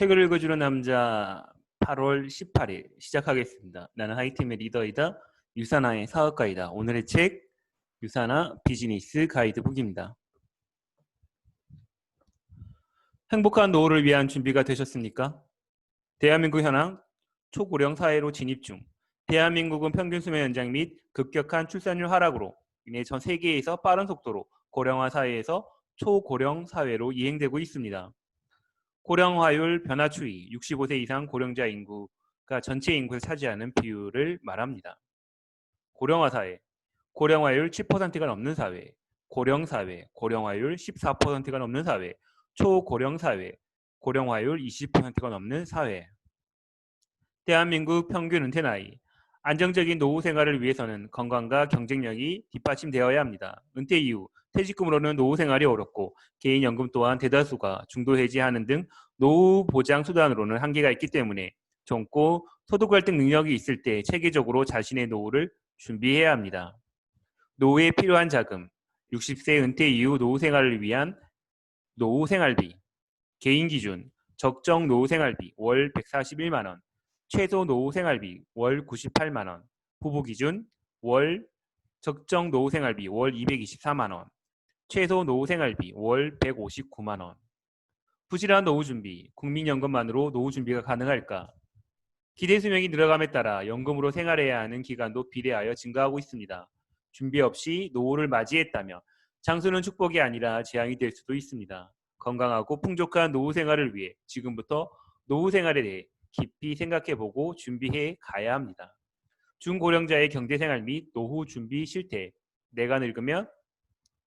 책을 읽어주는 남자 8월 18일 시작하겠습니다. 나는 하이팀의 리더이다. 유사나의 사업가이다. 오늘의 책 유사나 비즈니스 가이드북입니다. 행복한 노후를 위한 준비가 되셨습니까? 대한민국 현황 초고령 사회로 진입 중. 대한민국은 평균 수명 연장 및 급격한 출산율 하락으로 인해 전 세계에서 빠른 속도로 고령화 사회에서 초고령 사회로 이행되고 있습니다. 고령화율 변화 추이, 65세 이상 고령자 인구가 전체 인구에서 차지하는 비율을 말합니다. 고령화 사회, 고령화율 7%가 넘는 사회, 고령 사회, 고령화율 14%가 넘는 사회, 초고령 사회, 고령화율 20%가 넘는 사회. 대한민국 평균 은퇴 나이, 안정적인 노후 생활을 위해서는 건강과 경쟁력이 뒷받침되어야 합니다. 은퇴 이후 퇴직금으로는 노후 생활이 어렵고 개인연금 또한 대다수가 중도 해지하는 등 노후 보장 수단으로는 한계가 있기 때문에 젊고 소득 갈등 능력이 있을 때 체계적으로 자신의 노후를 준비해야 합니다. 노후에 필요한 자금, 60세 은퇴 이후 노후 생활을 위한 노후 생활비, 개인 기준 적정 노후 생활비 월 141만 원, 최소 노후 생활비 월 98만 원, 부부 기준 월 적정 노후 생활비 월 224만 원, 최소 노후 생활비 월 159만 원. 부실한 노후 준비, 국민연금만으로 노후 준비가 가능할까? 기대 수명이 늘어감에 따라 연금으로 생활해야 하는 기간도 비례하여 증가하고 있습니다. 준비 없이 노후를 맞이했다면 장수는 축복이 아니라 재앙이 될 수도 있습니다. 건강하고 풍족한 노후 생활을 위해 지금부터 노후 생활에 대해 깊이 생각해보고 준비해 가야 합니다. 중고령자의 경제생활 및 노후 준비 실태. 내가 늙으면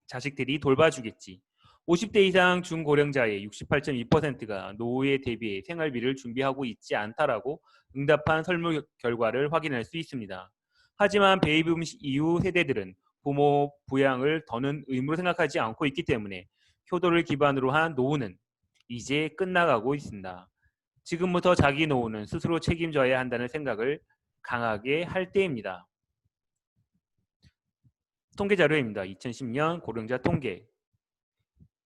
자식들이 돌봐주겠지. 50대 이상 중고령자의 68.2%가 노후에 대비해 생활비를 준비하고 있지 않다라고 응답한 설문 결과를 확인할 수 있습니다. 하지만 베이비붐 이후 세대들은 부모 부양을 더는 의무로 생각하지 않고 있기 때문에 효도를 기반으로 한 노후는 이제 끝나가고 있습니다. 지금부터 자기 노후는 스스로 책임져야 한다는 생각을 강하게 할 때입니다. 통계 자료입니다. 2010년 고령자 통계.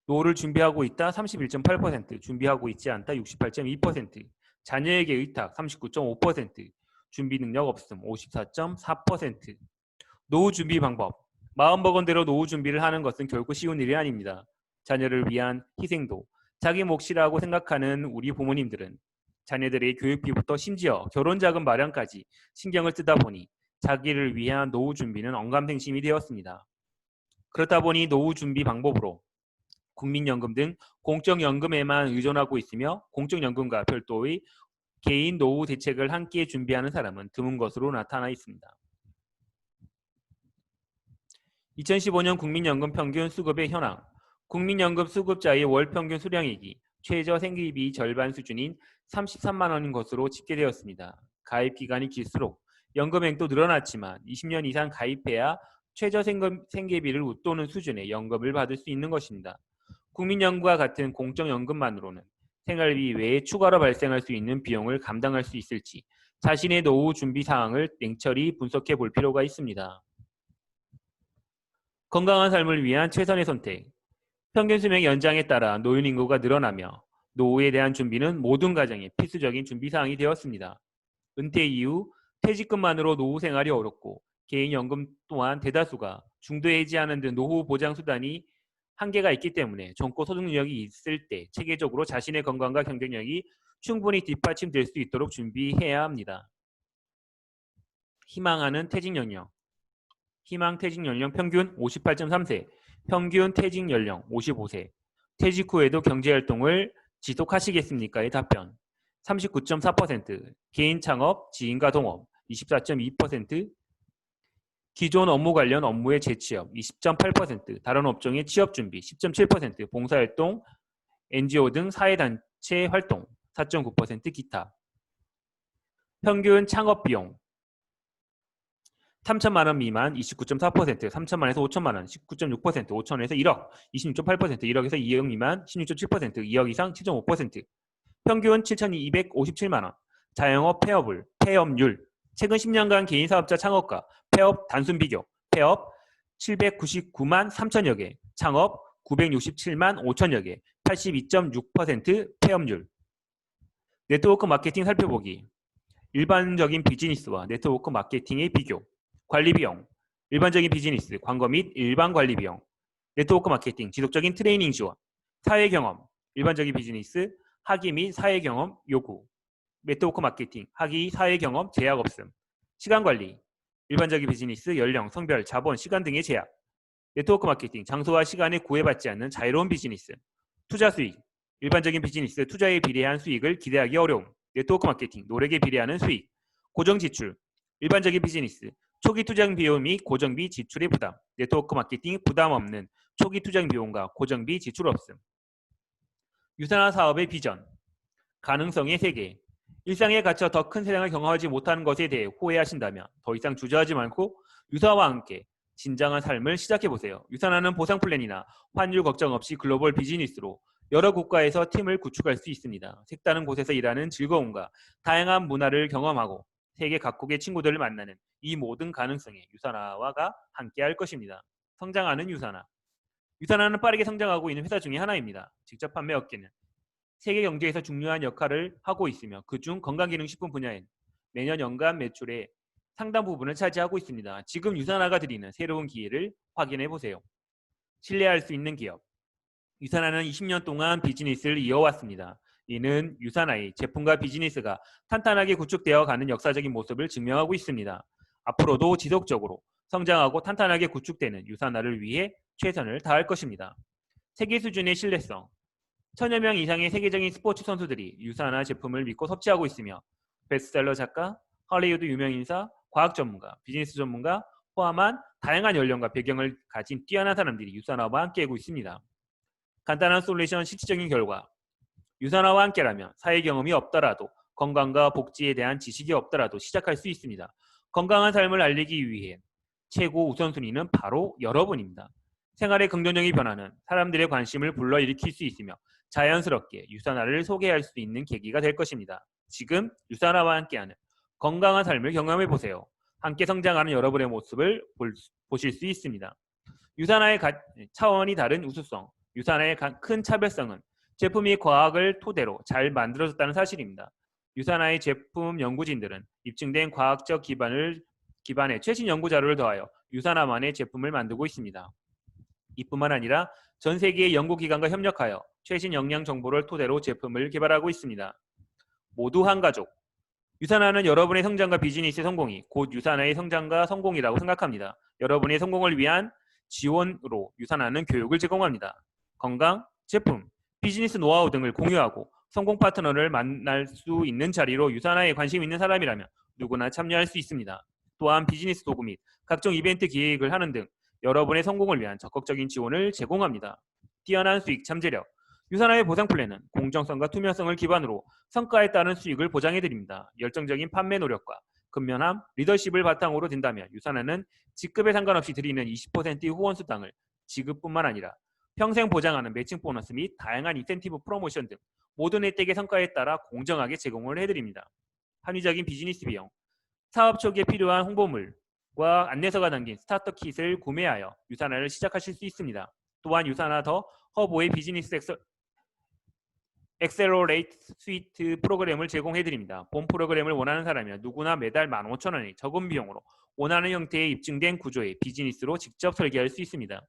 노후를 준비하고 있다 31.8%, 준비하고 있지 않다 68.2%, 자녀에게 의탁 39.5%, 준비 능력 없음 54.4%. 노후 준비 방법. 마음먹은 대로 노후 준비를 하는 것은 결코 쉬운 일이 아닙니다. 자녀를 위한 희생도 자기 몫이라고 생각하는 우리 부모님들은 자녀들의 교육비부터 심지어 결혼자금 마련까지 신경을 쓰다 보니 자기를 위한 노후 준비는 언감생심이 되었습니다. 그렇다 보니 노후 준비 방법으로 국민연금 등 공적연금에만 의존하고 있으며 공적연금과 별도의 개인 노후 대책을 함께 준비하는 사람은 드문 것으로 나타나 있습니다. 2015년 국민연금 평균 수급의 현황. 국민연금 수급자의 월 평균 수령액이 최저 생계비 절반 수준인 33만 원인 것으로 집계되었습니다. 가입 기간이 길수록 연금액도 늘어났지만 20년 이상 가입해야 최저 생계비를 웃도는 수준의 연금을 받을 수 있는 것입니다. 국민연금과 같은 공적연금만으로는 생활비 외에 추가로 발생할 수 있는 비용을 감당할 수 있을지 자신의 노후 준비 사항을 냉철히 분석해 볼 필요가 있습니다. 건강한 삶을 위한 최선의 선택. 평균 수명 연장에 따라 노인 인구가 늘어나며 노후에 대한 준비는 모든 가정의 필수적인 준비 사항이 되었습니다. 은퇴 이후 퇴직금만으로 노후 생활이 어렵고 개인연금 또한 대다수가 중도 해지하는 등 노후 보장 수단이 한계가 있기 때문에 젊고 소득 능력이 있을 때 체계적으로 자신의 건강과 경쟁력이 충분히 뒷받침될 수 있도록 준비해야 합니다. 희망하는 퇴직 연령. 희망 퇴직 연령 평균 58.3세, 평균 퇴직 연령 55세. 퇴직 후에도 경제활동을 지속하시겠습니까의 답변 39.4%, 개인 창업, 지인과 동업 24.2%, 기존 업무 관련 업무의 재취업 20.8%, 다른 업종의 취업 준비 10.7%, 봉사활동, NGO 등 사회단체 활동 4.9%, 기타. 평균 창업 비용 3천만 원 미만 29.4%, 3천만에서 5천만 원 19.6%, 5천에서 1억 26.8%, 1억에서 2억 미만 16.7%, 2억 이상 7.5%. 평균 7,257만 원. 자영업 폐업률 최근 10년간 개인사업자 창업과 폐업 단순 비교. 폐업 799만 3천여 개, 창업 967만 5천여 개, 82.6% 폐업률. 네트워크 마케팅 살펴보기. 일반적인 비즈니스와 네트워크 마케팅의 비교. 관리 비용. 일반적인 비즈니스, 광고 및 일반 관리 비용. 네트워크 마케팅, 지속적인 트레이닝 지원. 사회 경험. 일반적인 비즈니스, 학위 및 사회 경험 요구. 네트워크 마케팅, 학위, 사회 경험 제약 없음. 시간 관리. 일반적인 비즈니스, 연령, 성별, 자본, 시간 등의 제약. 네트워크 마케팅, 장소와 시간에 구애받지 않는 자유로운 비즈니스. 투자 수익. 일반적인 비즈니스, 투자에 비례한 수익을 기대하기 어려움. 네트워크 마케팅, 노력에 비례하는 수익. 고정 지출. 일반적인 비즈니스, 초기 투자 비용 및 고정비 지출의 부담. 네트워크 마케팅, 부담 없는 초기 투자 비용과 고정비 지출 없음. 유산화 사업의 비전. 가능성의 세계. 일상에 갇혀 더 큰 세상을 경험하지 못하는 것에 대해 후회하신다면 더 이상 주저하지 말고 유사와 함께 진정한 삶을 시작해보세요. 유산화는 보상 플랜이나 환율 걱정 없이 글로벌 비즈니스로 여러 국가에서 팀을 구축할 수 있습니다. 색다른 곳에서 일하는 즐거움과 다양한 문화를 경험하고 세계 각국의 친구들을 만나는 이 모든 가능성에 유산화가 함께할 것입니다. 성장하는 유산화. 유산화는 빠르게 성장하고 있는 회사 중에 하나입니다. 직접 판매 업계는 세계 경제에서 중요한 역할을 하고 있으며 그중 건강기능식품 분야엔 매년 연간 매출의 상당 부분을 차지하고 있습니다. 지금 유산화가 드리는 새로운 기회를 확인해 보세요. 신뢰할 수 있는 기업. 유산화는 20년 동안 비즈니스를 이어왔습니다. 이는 유산화의 제품과 비즈니스가 탄탄하게 구축되어 가는 역사적인 모습을 증명하고 있습니다. 앞으로도 지속적으로 성장하고 탄탄하게 구축되는 유산화를 위해 최선을 다할 것입니다. 세계 수준의 신뢰성. 천여 명 이상의 세계적인 스포츠 선수들이 유산화 제품을 믿고 섭취하고 있으며 베스트셀러 작가, 할리우드 유명인사, 과학 전문가, 비즈니스 전문가 포함한 다양한 연령과 배경을 가진 뛰어난 사람들이 유산화와 함께하고 있습니다. 간단한 솔루션 실질적인 결과. 유산화와 함께라면 사회 경험이 없더라도 건강과 복지에 대한 지식이 없더라도 시작할 수 있습니다. 건강한 삶을 알리기 위해 최고 우선순위는 바로 여러분입니다. 생활의 긍정적인 변화는 사람들의 관심을 불러일으킬 수 있으며 자연스럽게 유산화를 소개할 수 있는 계기가 될 것입니다. 지금 유산화와 함께하는 건강한 삶을 경험해 보세요. 함께 성장하는 여러분의 모습을 보실 수 있습니다. 유산화의 차원이 다른 우수성. 유산화의 큰 차별성은 제품이 과학을 토대로 잘 만들어졌다는 사실입니다. 유산화의 제품 연구진들은 입증된 과학적 기반의 최신 연구 자료를 더하여 유산화만의 제품을 만들고 있습니다. 이뿐만 아니라 전 세계의 연구기관과 협력하여 최신 영양 정보를 토대로 제품을 개발하고 있습니다. 모두 한 가족. 유산화는 여러분의 성장과 비즈니스의 성공이 곧 유산화의 성장과 성공이라고 생각합니다. 여러분의 성공을 위한 지원으로 유산화는 교육을 제공합니다. 건강, 제품, 비즈니스 노하우 등을 공유하고 성공 파트너를 만날 수 있는 자리로 유산화에 관심 있는 사람이라면 누구나 참여할 수 있습니다. 또한 비즈니스 도구 및 각종 이벤트 기획을 하는 등 여러분의 성공을 위한 적극적인 지원을 제공합니다. 뛰어난 수익 잠재력. 유산화의 보상 플랜은 공정성과 투명성을 기반으로 성과에 따른 수익을 보장해드립니다. 열정적인 판매 노력과 근면함, 리더십을 바탕으로 든다면 유산화는 직급에 상관없이 드리는 20%의 후원 수당을 지급뿐만 아니라 평생 보장하는 매칭 보너스 및 다양한 인센티브 프로모션 등 모든 혜택의 성과에 따라 공정하게 제공을 해드립니다. 합리적인 비즈니스 비용. 사업 초기에 필요한 홍보물과 안내서가 담긴 스타터 킷을 구매하여 유산화를 시작하실 수 있습니다. 또한 유산화 더 허브의 비즈니스 엑셀러레이트 스위트 프로그램을 제공해드립니다. 본 프로그램을 원하는 사람이면 누구나 매달 15,000원의 적은 비용으로 원하는 형태의 입증된 구조의 비즈니스로 직접 설계할 수 있습니다.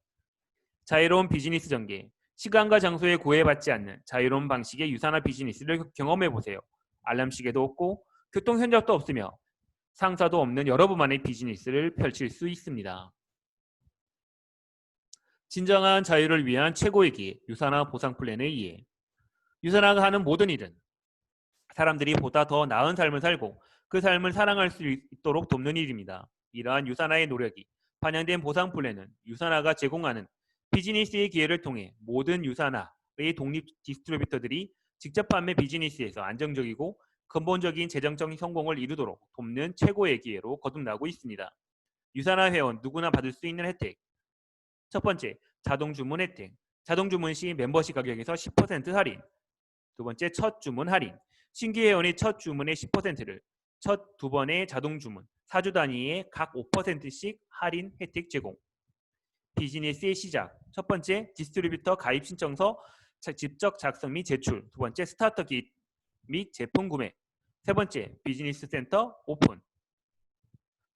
자유로운 비즈니스 전개. 시간과 장소에 구애받지 않는 자유로운 방식의 유산화 비즈니스를 경험해보세요. 알람 시계도 없고 교통 현적도 없으며 상사도 없는 여러분만의 비즈니스를 펼칠 수 있습니다. 진정한 자유를 위한 최고의 기회, 유산화 보상 플랜의 이해. 유산화가 하는 모든 일은 사람들이 보다 더 나은 삶을 살고 그 삶을 사랑할 수 있도록 돕는 일입니다. 이러한 유산화의 노력이 반영된 보상 플랜은 유산화가 제공하는 비즈니스의 기회를 통해 모든 유산화의 독립 디스트리뷰터들이 직접 판매 비즈니스에서 안정적이고 근본적인 재정적 성공을 이루도록 돕는 최고의 기회로 거듭나고 있습니다. 유산화 회원 누구나 받을 수 있는 혜택. 첫 번째, 자동 주문 혜택. 자동 주문 시 멤버십 가격에서 10% 할인. 두 번째, 첫 주문 할인. 신규 회원의 첫 주문의 10%를 첫 두 번의 자동 주문 4주 단위의 각 5%씩 할인 혜택 제공. 비즈니스의 시작. 첫 번째, 디스트리뷰터 가입 신청서 직접 작성 및 제출. 두 번째, 스타터 킷 및 제품 구매. 세 번째, 비즈니스 센터 오픈.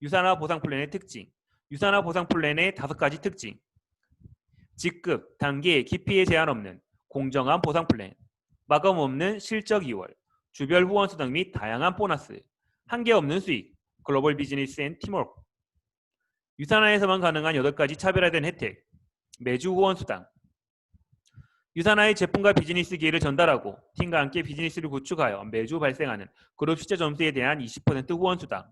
유산화 보상 플랜의 특징. 유산화 보상 플랜의 5가지 특징. 직급, 단계, 깊이에 제한 없는 공정한 보상 플랜. 마감 없는 실적 2월. 주별 후원 수당 및 다양한 보너스. 한계 없는 수익. 글로벌 비즈니스 앤 팀워크. 유산화에서만 가능한 8가지 차별화된 혜택. 매주 후원 수당. 유산화의 제품과 비즈니스 기회를 전달하고 팀과 함께 비즈니스를 구축하여 매주 발생하는 그룹 실제 점수에 대한 20% 후원 수당.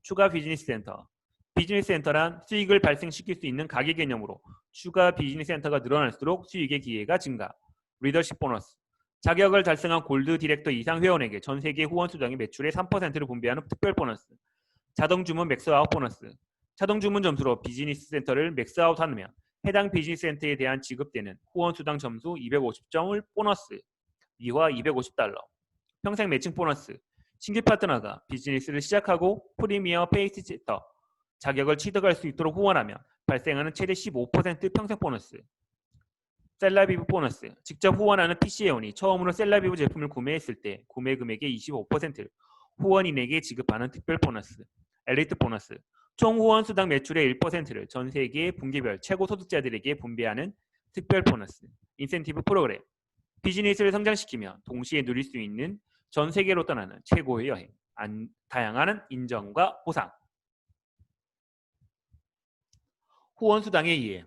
추가 비즈니스 센터. 비즈니스 센터란 수익을 발생시킬 수 있는 가게 개념으로 추가 비즈니스 센터가 늘어날수록 수익의 기회가 증가. 리더십 보너스. 자격을 달성한 골드 디렉터 이상 회원에게 전 세계 후원 수당의 매출의 3%를 분배하는 특별 보너스. 자동 주문 맥스아웃 보너스. 자동 주문 점수로 비즈니스 센터를 맥스아웃하면 해당 비즈니스 센터에 대한 지급되는 후원 수당 점수 250점을 보너스. 미화 250달러. 평생 매칭 보너스. 신규 파트너가 비즈니스를 시작하고 프리미어 페이스터 자격을 취득할 수 있도록 후원하면 발생하는 최대 15% 평생 보너스. 셀라비브 보너스. 직접 후원하는 PC회원이 처음으로 셀라비브 제품을 구매했을 때 구매 금액의 25%를 후원인에게 지급하는 특별 보너스. 엘리트 보너스. 총 후원 수당 매출의 1%를 전 세계 분기별 최고 소득자들에게 분배하는 특별 보너스. 인센티브 프로그램. 비즈니스를 성장시키며 동시에 누릴 수 있는 전 세계로 떠나는 최고의 여행. 다양한 인정과 보상. 후원 수당의 이해.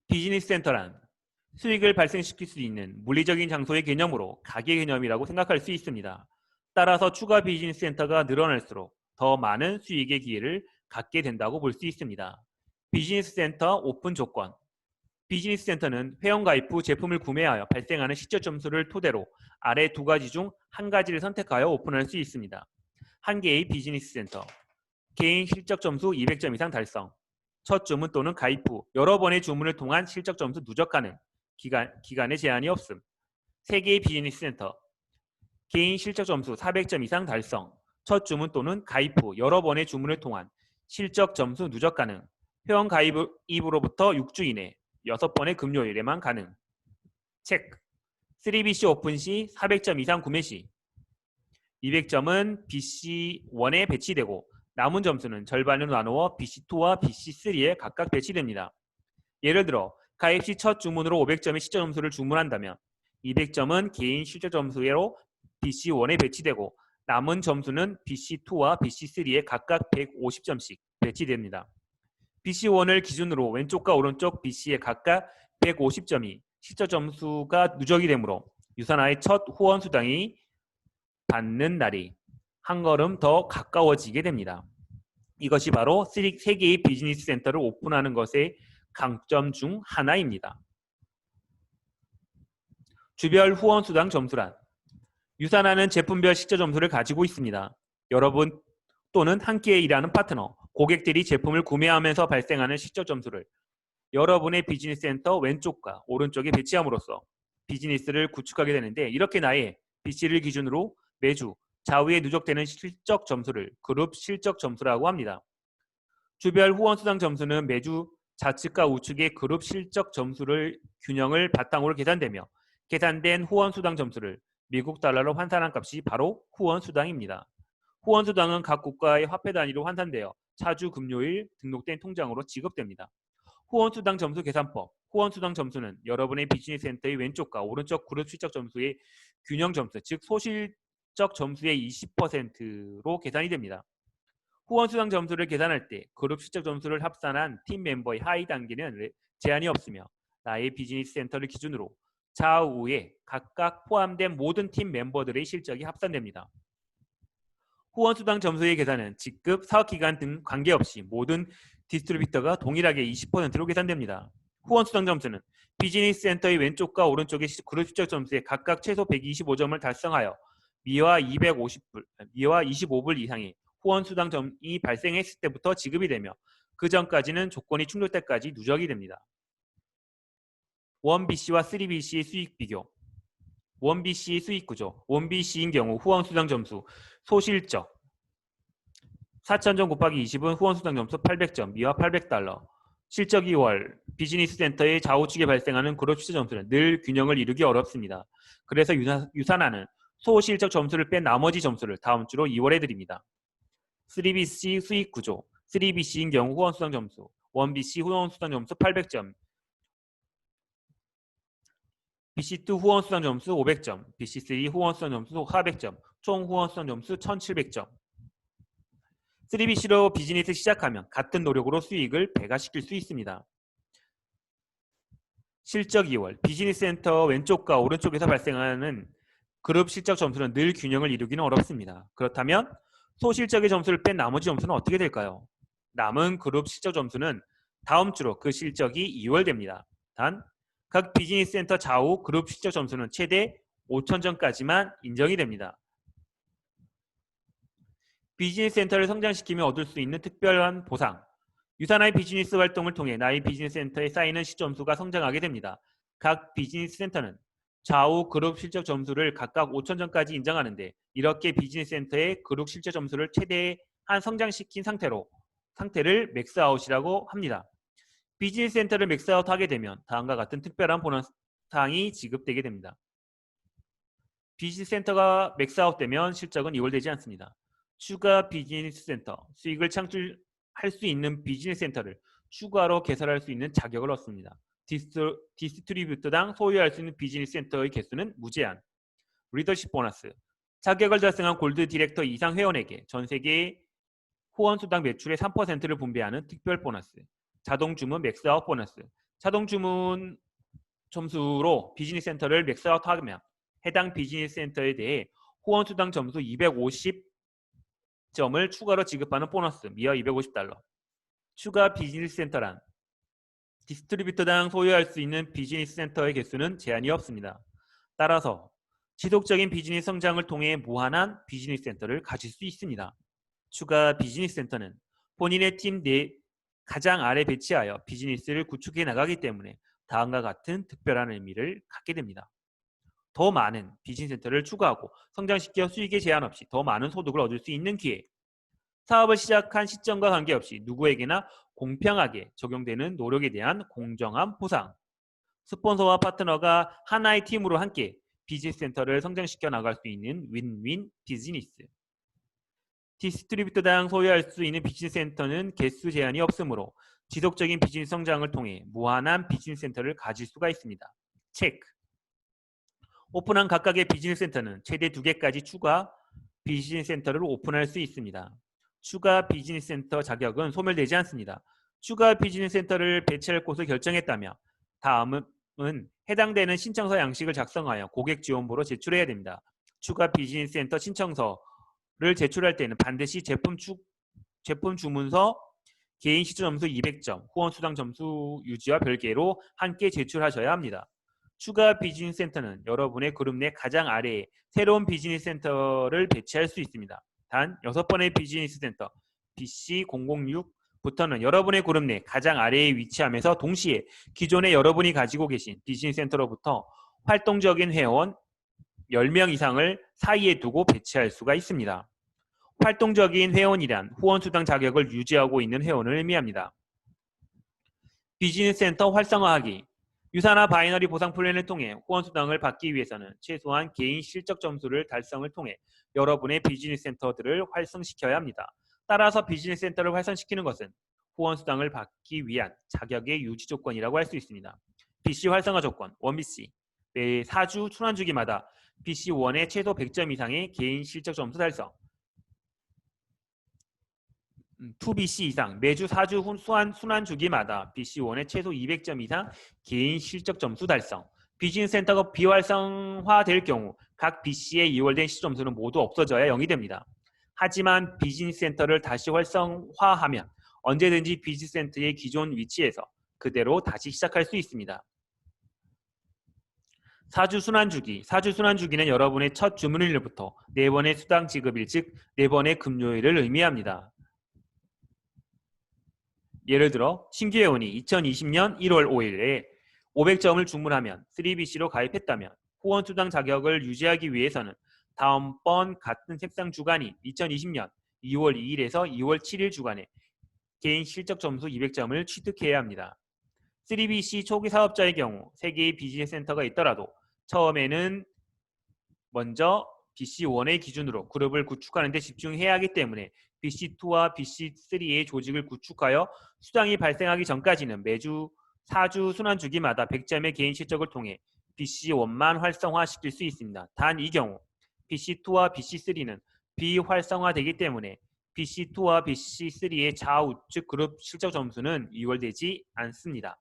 비즈니스 센터란 수익을 발생시킬 수 있는 물리적인 장소의 개념으로 가게 개념이라고 생각할 수 있습니다. 따라서 추가 비즈니스 센터가 늘어날수록 더 많은 수익의 기회를 갖게 된다고 볼 수 있습니다. 비즈니스 센터 오픈 조건. 비즈니스 센터는 회원 가입 후 제품을 구매하여 발생하는 실적 점수를 토대로 아래 2가지 중 1가지를 선택하여 오픈할 수 있습니다. 한 개의 비즈니스 센터. 개인 실적 점수 200점 이상 달성. 첫 주문 또는 가입 후 여러 번의 주문을 통한 실적 점수 누적 가능. 기간에 제한이 없음. 3개의 비즈니스 센터. 개인 실적 점수 400점 이상 달성. 첫 주문 또는 가입 후 여러 번의 주문을 통한 실적 점수 누적 가능. 회원 가입으로부터 6주 이내 6번의 금요일에만 가능. 체크. 3BC 오픈 시 400점 이상 구매 시 200점은 BC1에 배치되고 남은 점수는 절반으로 나누어 BC2와 BC3에 각각 배치됩니다. 예를 들어 가입 시 첫 주문으로 500점의 실적 점수를 주문한다면 200점은 개인 실적 점수로 BC1에 배치되고 남은 점수는 BC2와 BC3에 각각 150점씩 배치됩니다. BC1을 기준으로 왼쪽과 오른쪽 BC에 각각 150점이 실적 점수가 누적이 되므로 유산화의 첫 후원 수당이 받는 날이 한 걸음 더 가까워지게 됩니다. 이것이 바로 3개의 비즈니스 센터를 오픈하는 것의 강점 중 하나입니다. 주별 후원 수당 점수란 유산화는 제품별 실적 점수를 가지고 있습니다. 여러분 또는 함께 일하는 파트너, 고객들이 제품을 구매하면서 발생하는 실적 점수를 여러분의 비즈니스 센터 왼쪽과 오른쪽에 배치함으로써 비즈니스를 구축하게 되는데 이렇게 나의 BC를 기준으로 매주 좌우에 누적되는 실적 점수를 그룹 실적 점수라고 합니다. 주별 후원 수당 점수는 매주 좌측과 우측의 그룹 실적 점수를 균형을 바탕으로 계산되며 계산된 후원 수당 점수를 미국 달러로 환산한 값이 바로 후원 수당입니다. 후원 수당은 각 국가의 화폐 단위로 환산되어 차주 금요일 등록된 통장으로 지급됩니다. 후원 수당 점수 계산법. 후원 수당 점수는 여러분의 비즈니스 센터의 왼쪽과 오른쪽 그룹 실적 점수의 균형 점수, 즉 소실적 점수의 20%로 계산이 됩니다. 후원 수당 점수를 계산할 때 그룹 실적 점수를 합산한 팀 멤버의 하위 단계는 제한이 없으며 나의 비즈니스 센터를 기준으로 좌우에 각각 포함된 모든 팀 멤버들의 실적이 합산됩니다. 후원 수당 점수의 계산은 직급, 사업기간 등 관계없이 모든 디스트리뷰터가 동일하게 20%로 계산됩니다. 후원 수당 점수는 비즈니스 센터의 왼쪽과 오른쪽의 그룹 실적 점수에 각각 최소 125점을 달성하여 미화 25불 이상의 후원 수당 점이 발생했을 때부터 지급이 되며 그 전까지는 조건이 충족될 때까지 누적이 됩니다. 1BC와 3BC의 수익 비교. 1BC 수익 구조. 1BC인 경우 후원 수당 점수 소실적 4,000점 곱하기 20은 후원 수당 점수 800점, 미화 800달러. 실적 2월 비즈니스 센터의 좌우측에 발생하는 그룹 실적 점수는 늘 균형을 이루기 어렵습니다. 그래서 유산화는 소실적 점수를 뺀 나머지 점수를 다음 주로 2월에 드립니다. 3BC 수익 구조, 3BC인 경우 후원 수당 점수, 1BC 후원 수당 점수 800점, BC2 후원 수당 점수 500점, BC3 후원 수당 점수 400점, 총 후원 수당 점수 1700점. 3BC로 비즈니스 시작하면 같은 노력으로 수익을 배가시킬 수 있습니다. 실적 2월, 비즈니스 센터 왼쪽과 오른쪽에서 발생하는 그룹 실적 점수는 늘 균형을 이루기는 어렵습니다. 그렇다면 소실적의 점수를 뺀 나머지 점수는 어떻게 될까요? 남은 그룹 실적 점수는 다음 주로 그 실적이 2월 됩니다. 단, 각 비즈니스 센터 좌우 그룹 실적 점수는 최대 5,000점까지만 인정이 됩니다. 비즈니스 센터를 성장시키며 얻을 수 있는 특별한 보상. 유사나의 비즈니스 활동을 통해 나의 비즈니스 센터에 쌓이는 시점수가 성장하게 됩니다. 각 비즈니스 센터는 좌우 그룹 실적 점수를 각각 5,000점까지 인정하는데 이렇게 비즈니스 센터의 그룹 실적 점수를 최대한 성장시킨 상태를 맥스아웃이라고 합니다. 비즈니스 센터를 맥스아웃 하게 되면 다음과 같은 특별한 보너스상이 지급되게 됩니다. 비즈니스 센터가 맥스아웃 되면 실적은 2월 되지 않습니다. 추가 비즈니스 센터, 수익을 창출할 수 있는 비즈니스 센터를 추가로 개설할 수 있는 자격을 얻습니다. 디스트리뷰터당 소유할 수 있는 비즈니스 센터의 개수는 무제한. 리더십 보너스, 자격을 달성한 골드 디렉터 이상 회원에게 전 세계 후원 수당 매출의 3%를 분배하는 특별 보너스. 자동 주문 맥스아웃 보너스, 자동 주문 점수로 비즈니스 센터를 맥스아웃하면 해당 비즈니스 센터에 대해 후원 수당 점수 250점을 추가로 지급하는 보너스, 미어 $250. 추가 비즈니스 센터란 디스트리뷰터당 소유할 수 있는 비즈니스 센터의 개수는 제한이 없습니다. 따라서 지속적인 비즈니스 성장을 통해 무한한 비즈니스 센터를 가질 수 있습니다. 추가 비즈니스 센터는 본인의 팀 내 가장 아래 배치하여 비즈니스를 구축해 나가기 때문에 다음과 같은 특별한 의미를 갖게 됩니다. 더 많은 비즈니스 센터를 추가하고 성장시켜 수익에 제한 없이 더 많은 소득을 얻을 수 있는 기회. 사업을 시작한 시점과 관계없이 누구에게나 공평하게 적용되는 노력에 대한 공정한 보상. 스폰서와 파트너가 하나의 팀으로 함께 비즈니스 센터를 성장시켜 나갈 수 있는 윈윈 비즈니스. 디스트리뷰터당 소유할 수 있는 비즈니스 센터는 개수 제한이 없으므로 지속적인 비즈니스 성장을 통해 무한한 비즈니스 센터를 가질 수가 있습니다. 체크. 오픈한 각각의 비즈니스 센터는 최대 2개까지 추가 비즈니스 센터를 오픈할 수 있습니다. 추가 비즈니스 센터 자격은 소멸되지 않습니다. 추가 비즈니스 센터를 배치할 곳을 결정했다며 다음은 해당되는 신청서 양식을 작성하여 고객 지원부로 제출해야 됩니다. 추가 비즈니스 센터 신청서를 제출할 때는 반드시 제품 주문서, 개인 시주 점수 200점, 후원 수당 점수 유지와 별개로 함께 제출하셔야 합니다. 추가 비즈니스 센터는 여러분의 그룹 내 가장 아래에 새로운 비즈니스 센터를 배치할 수 있습니다. 단 6번의 비즈니스 센터 BC006부터는 여러분의 그룹 내 가장 아래에 위치하면서 동시에 기존에 여러분이 가지고 계신 비즈니스 센터로부터 활동적인 회원 10명 이상을 사이에 두고 배치할 수가 있습니다. 활동적인 회원이란 후원수당 자격을 유지하고 있는 회원을 의미합니다. 비즈니스 센터 활성화하기. 유사나 바이너리 보상 플랜을 통해 후원수당을 받기 위해서는 최소한 개인 실적 점수를 달성을 통해 여러분의 비즈니스 센터들을 활성시켜야 합니다. 따라서 비즈니스 센터를 활성시키는 것은 후원수당을 받기 위한 자격의 유지 조건이라고 할 수 있습니다. BC 활성화 조건 1BC. 매 4주 순환주기마다 BC1의 최소 100점 이상의 개인 실적 점수 달성. 2BC 이상 매주 4주 순환주기마다 BC1의 최소 200점 이상 개인 실적 점수 달성. 비즈니스 센터가 비활성화될 경우 각 BC의 2월된 시점수는 모두 없어져야 0이 됩니다. 하지만 비즈니스 센터를 다시 활성화하면 언제든지 비즈니스 센터의 기존 위치에서 그대로 다시 시작할 수 있습니다. 4주 순환주기. 4주 순환주기는 여러분의 첫 주문일로부터 4번의 수당 지급일, 즉 4번의 금요일을 의미합니다. 예를 들어 신규 회원이 2020년 1월 5일에 500점을 주문하면 3BC로 가입했다면 후원 수당 자격을 유지하기 위해서는 다음번 같은 색상 주간인 2020년 2월 2일에서 2월 7일 주간에 개인 실적 점수 200점을 취득해야 합니다. 3BC 초기 사업자의 경우 3개의 비즈니스 센터가 있더라도 처음에는 먼저 BC1의 기준으로 그룹을 구축하는 데 집중해야 하기 때문에 BC2와 BC3의 조직을 구축하여 수당이 발생하기 전까지는 매주 4주 순환주기마다 100점의 개인 실적을 통해 BC1만 활성화시킬 수 있습니다. 단 이 경우 BC2와 BC3는 비활성화되기 때문에 BC2와 BC3의 좌우측 그룹 실적 점수는 이월되지 않습니다.